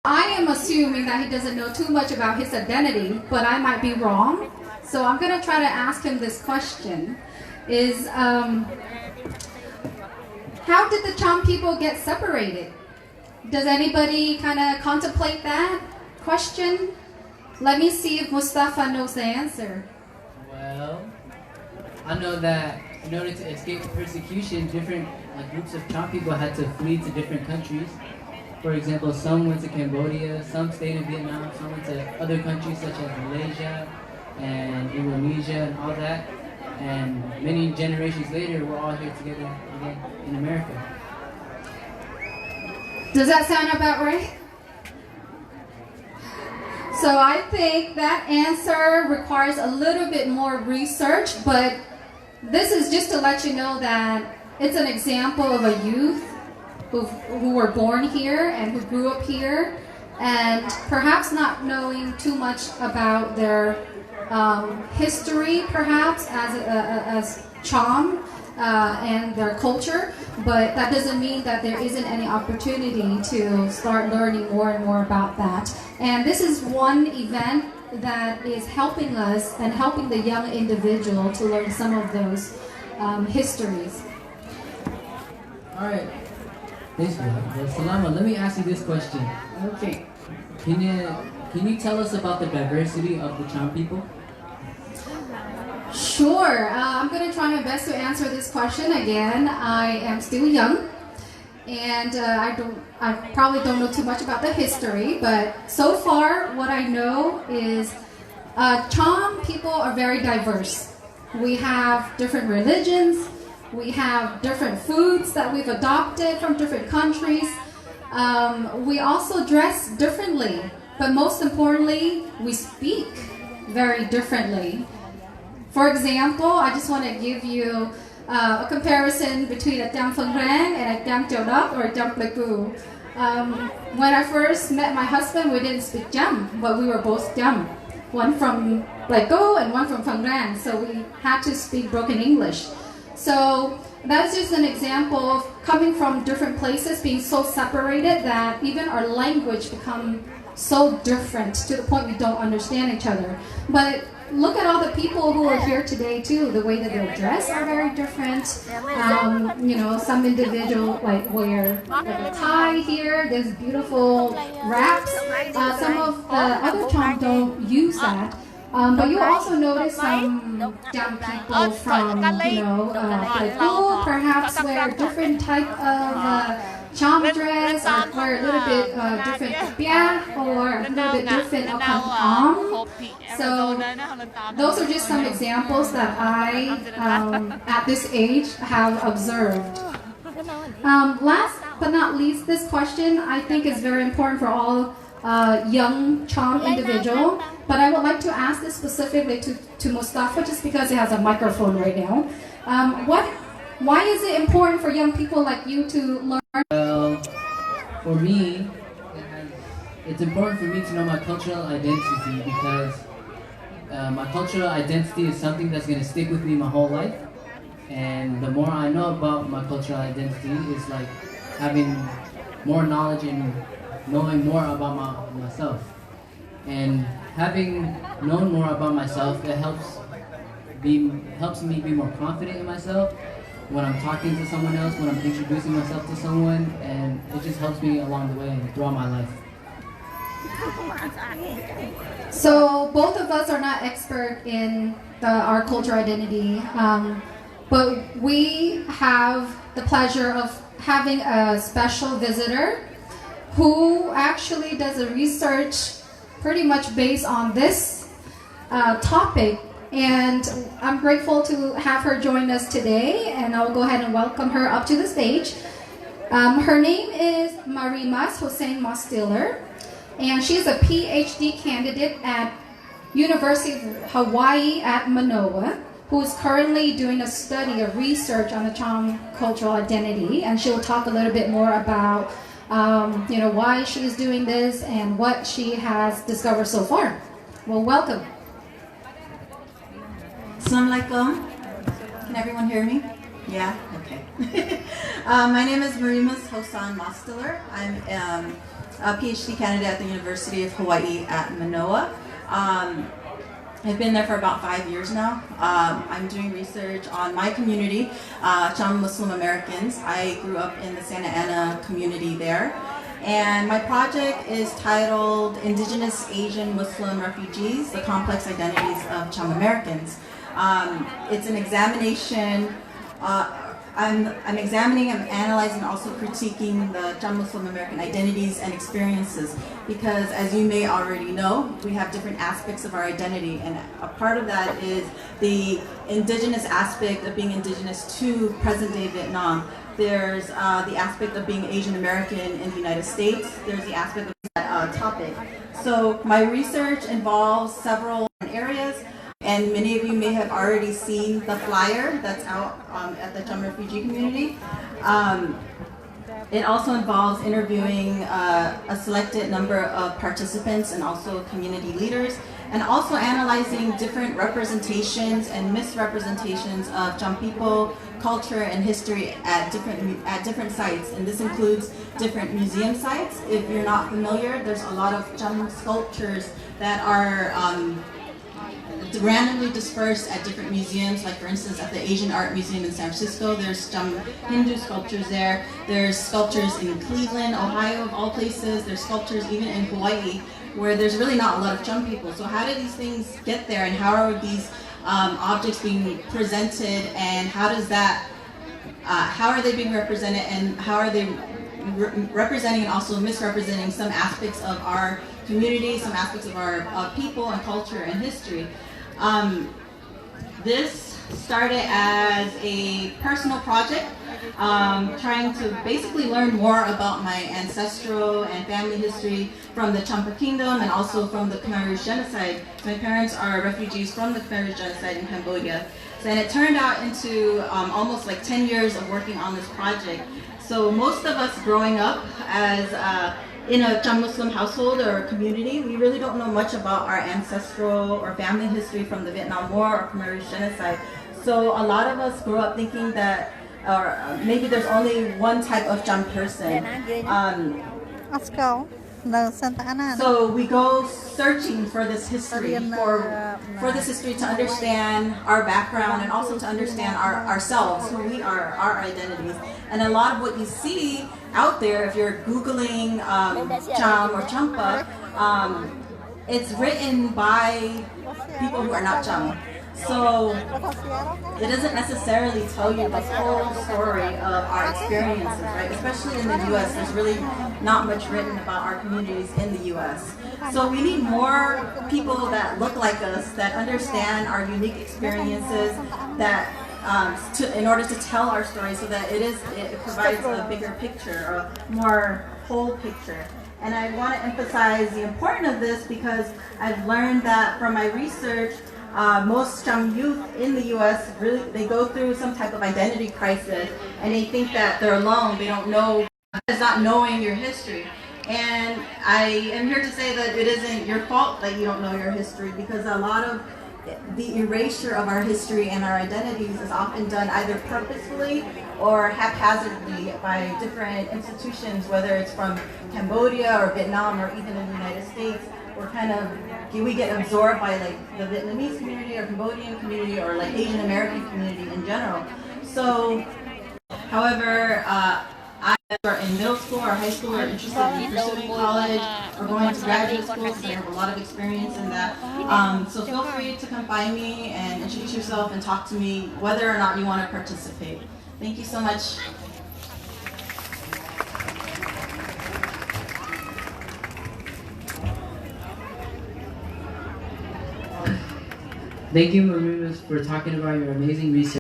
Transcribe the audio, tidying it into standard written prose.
I am assuming that he doesn't know too much about his identity, but I might be wrong. So I'm going to try to ask him this question. How did the Chăm people get separated? Does anybody kind of contemplate that question? Let me see if Mustafa knows the answer. Well, I know that in order to escape persecution, different groups of Chăm people had to flee to different countries. For example, some went to Cambodia, some stayed in Vietnam, some went to other countries such as Malaysia and Indonesia and all that. And many generations later, we're all here together again in America. Does that sound about right? So I think that answer requires a little bit more research, but this is just to let you know that it's an example of a youth who were born here and who grew up here, and perhaps not knowing too much about their history, perhaps as Chăm and their culture, but that doesn't mean that there isn't any opportunity to start learning more and more about that. And this is one event that is helping us and helping the young individual to learn some of those histories. All right. Thanks for that. Well, Salama, let me ask you this question. Okay. Can you tell us about the diversity of the Chăm people? Sure. I'm going to try my best to answer this question again. I am still young, and I probably don't know too much about the history, but so far what I know is Chăm people are very diverse. We have different religions. We have different foods that we've adopted from different countries. We also dress differently, but most importantly, we speak very differently. For example, I just want to give you a comparison between a Chăm Phang Rang and a Chăm Chau Đốc or a Chăm Pleku. When I first met my husband, we didn't speak Chăm, but we were both Chăm. One from Pleku and one from Phang Rang, so we had to speak broken English. So that's just an example of coming from different places, being so separated that even our language become so different to the point we don't understand each other. But look at all the people who are here today too. The way that they're dressed are very different. Some individual wear a tie here. There's beautiful wraps. Some of the other Chăm don't use that. But you also notice some young people from, Pleku perhaps wear different type of Chăm dress, or wear a little bit different kapia, or a little bit different am. So those are just some examples that I, at this age, have observed. Last but not least, this question I think is very important for all young Chăm individual, but I would like to ask this specifically to Mustafa, just because he has a microphone right now. Why is it important for young people like you to learn? Well, for me, it's important for me to know my cultural identity, because my cultural identity is something that's going to stick with me my whole life. And the more I know about my cultural identity, is like having more knowledge and knowing more about myself. And having known more about myself, that helps me be more confident in myself when I'm talking to someone else, when I'm introducing myself to someone, and it just helps me along the way and throughout my life. So both of us are not expert in our cultural identity, but we have the pleasure of having a special visitor who actually does a research pretty much based on this topic. And I'm grateful to have her join us today, and I'll go ahead and welcome her up to the stage. Her name is Marimas Hossein Mostiller, and she's a PhD candidate at University of Hawaii at Manoa, who is currently doing a study of research on the Chăm cultural identity, and she'll talk a little bit more about why she's doing this and what she has discovered so far. Well, welcome. Assalamualaikum. Can everyone hear me? Yeah? Okay. My name is Marimas Hossein Mostiller. I'm a PhD candidate at the University of Hawaii at Manoa. I've been there for about 5 years now. I'm doing research on my community, Chăm Muslim Americans. I grew up in the Santa Ana community there. And my project is titled Indigenous Asian Muslim Refugees, the Complex Identities of Chăm Americans. It's an examination. I'm examining, I'm analyzing, also critiquing the Chăm Muslim American identities and experiences, because as you may already know, we have different aspects of our identity, and a part of that is the indigenous aspect of being indigenous to present-day Vietnam. There's the aspect of being Asian American in the United States. There's the aspect of that topic. So my research involves several areas. And many of you may have already seen the flyer that's out at the Chăm refugee community. It also involves interviewing a selected number of participants and also community leaders, and also analyzing different representations and misrepresentations of Chăm people, culture, and history at different sites. And this includes different museum sites. If you're not familiar, there's a lot of Chăm sculptures that are randomly dispersed at different museums. Like for instance, at the Asian Art Museum in San Francisco, there's Chăm Hindu sculptures there. There's sculptures in Cleveland, Ohio, of all places. There's sculptures even in Hawaii, where there's really not a lot of Chăm people. So how do these things get there, and how are these objects being presented, and how are they being represented, and how are they representing and also misrepresenting some aspects of our community, some aspects of our people and culture and history. This started as a personal project, trying to basically learn more about my ancestral and family history from the Champa Kingdom and also from the Khmer Rouge genocide. My parents are refugees from the Khmer Rouge genocide in Cambodia. And it turned out into almost like 10 years of working on this project. So most of us growing up as in a Chăm Muslim household or community, we really don't know much about our ancestral or family history from the Vietnam War or Khmer Rouge genocide. So a lot of us grew up thinking that, or maybe there's only one type of Chăm person. Let's go. No, Santa Ana. So we go searching for this history, for this history to understand our background and also to understand ourselves, who we are, our identities. And a lot of what you see out there, if you're Googling Chăm or Champa, it's written by people who are not Chăm. So it doesn't necessarily tell you the whole story of our experiences, right? Especially in the U.S., there's really not much written about our communities in the U.S. So we need more people that look like us, that understand our unique experiences, that in order to tell our story, so that it provides a bigger picture, a more whole picture. And I want to emphasize the importance of this because I've learned that from my research, most Chăm youth in the U.S. they go through some type of identity crisis, and they think that they're alone. They don't know. It's not knowing your history. And I am here to say that it isn't your fault that you don't know your history, because a lot of the erasure of our history and our identities is often done either purposefully or haphazardly by different institutions, whether it's from Cambodia or Vietnam or even in the United States. We get absorbed by like the Vietnamese community or Cambodian community or like Asian American community in general. So, however, I are in middle school or high school or interested in pursuing college or going to graduate school, because I have a lot of experience in that. So feel free to come find me and introduce yourself and talk to me whether or not you want to participate. Thank you so much. Thank you, Maria, for talking about your amazing research.